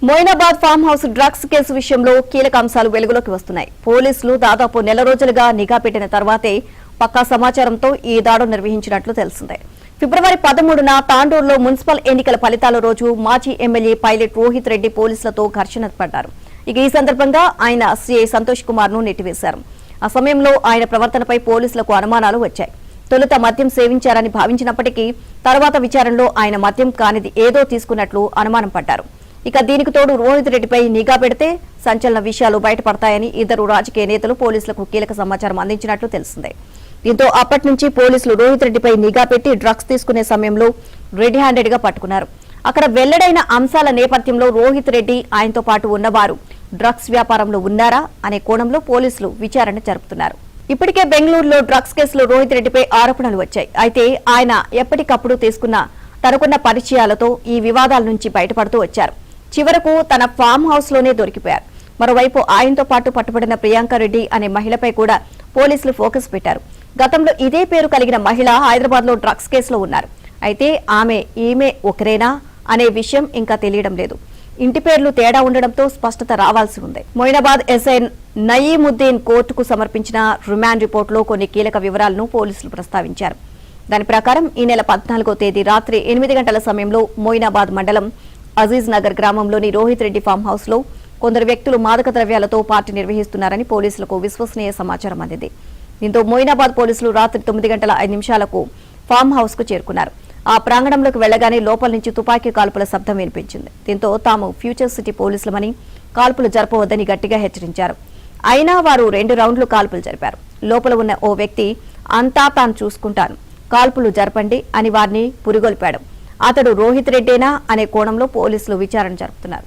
Moinabad farm house drugs case విషయంలో కీలక అంశాలు వెలుగులోకి వస్తున్నాయి. పోలీసులు దాదాపు నెల రోజులుగా నిఘా పెట్టిన తర్వాతే పక్కా సమాచారంతో ఈ దాడులు నిర్వహించినట్లు తెలిసిందే. ఫిబ్రవరి 13న తాండూరులో మున్సిపల్ ఎన్నికల ఫలితాల రోజు మాజీ ఎమ్మెల్యే పైలట్ రోహిత్ రెడ్డి పోలీసులతో ఘర్షణ పడ్డారు. ఇక ఈ సందర్భంగా ఆయన సీఐ సంతోష్ కుమార్ ను నెట్టివేశారు. ఆ సమయంలో ఆయన ప్రవర్తనపై పోలీసులకు అనుమానాలు వచ్చాయి. తొలుత మద్యం సేవించారని భావించినప్పటికీ తర్వాత విచారణలో ఆయన మద్యం కానిది ఏదో తీసుకున్నట్లు అనుమానం పడ్డారు. ఇక దీనికి తోడు రోహిత్ రెడ్డిపై నిఘా పెడితే సంచలన విషయాలు బయటపడతాయని ఇద్దరు రాజకీయ నేతలు పోలీసులకు కీలక సమాచారం అందించినట్లు తెలిసిందే. దీంతో అప్పటి నుంచి పోలీసులు రోహిత్ రెడ్డిపై నిఘా పెట్టి డ్రగ్స్ తీసుకునే సమయంలో రెడీ హ్యాండెడ్ గా పట్టుకున్నారు. అక్కడ వెల్లడైన అంశాల నేపథ్యంలో రోహిత్ రెడ్డి ఆయనతో పాటు ఉన్నవారు డ్రగ్స్ వ్యాపారంలో ఉన్నారా అనే కోణంలో పోలీసులు విచారణ జరుపుతున్నారు. ఇప్పటికే బెంగళూరులో డ్రగ్స్ కేసులో రోహిత్ రెడ్డిపై ఆరోపణలు వచ్చాయి. అయితే ఆయన ఎప్పటికప్పుడు తీసుకున్న తనకున్న పరిచయాలతో ఈ వివాదాల నుంచి బయటపడుతూ వచ్చారు. చివరకు తన ఫామ్ హౌస్ లోనే దొరికిపోయారు. మరోవైపు ఆయనతో పాటు పట్టుబడిన ప్రియాంక రెడ్డి అనే మహిళపై కూడా పోలీసులు ఫోకస్ పెట్టారు. గతంలో ఇదే పేరు కలిగిన మహిళ హైదరాబాద్ లో డ్రగ్స్ కేసులో ఉన్నారు. అయితే ఈమె ఒకరేనా అనే విషయం ఇంకా తెలియడం లేదు. ఇంటి పేర్లు తేడా ఉండడంతో స్పష్టత రావాల్సి ఉంది. మొయినాబాద్ ఎస్ఐ నయీముద్దీన్ కోర్టుకు సమర్పించిన రిమాండ్ రిపోర్టులో కొన్ని కీలక వివరాలను పోలీసులు ప్రస్తావించారు. దాని ప్రకారం ఈ నెల 14వ తేదీ రాత్రి 8 గంటల సమయంలో మొయినాబాద్ మండలం అజీజ్ నగర్ గ్రామంలోని రోహిత్ రెడ్డి ఫామ్ హౌస్ లో కొందరు వ్యక్తులు మాదక ద్రవ్యాలతో పార్టీ నిర్వహిస్తున్నారని పోలీసులకు విశ్వసనీయ సమాచారం అందింది. దీంతో మొయినాబాద్ పోలీసులు రాత్రి 9 గంటల 5 నిమిషాలకు ఫామ్ హౌస్ కు చేరుకున్నారు. ఆ ప్రాంగణంలోకి వెళ్లగానే లోపల నుంచి తుపాకీ కాల్పుల శబ్దం వినిపించింది. దీంతో తాము ఫ్యూచర్ సిటీ పోలీసులమని కాల్పులు జరపవద్దని గట్టిగా హెచ్చరించారు. అయినా వారు 2 రౌండ్లు కాల్పులు జరిపారు. లోపల ఉన్న ఓ వ్యక్తి అంతా తాను చూసుకుంటాను, కాల్పులు జరపండి అని వారిని పురిగొల్పాడు. అతడు రోహిత్ రెడ్డేనా అనే కోణంలో పోలీసులు విచారణ జరుపుతున్నారు.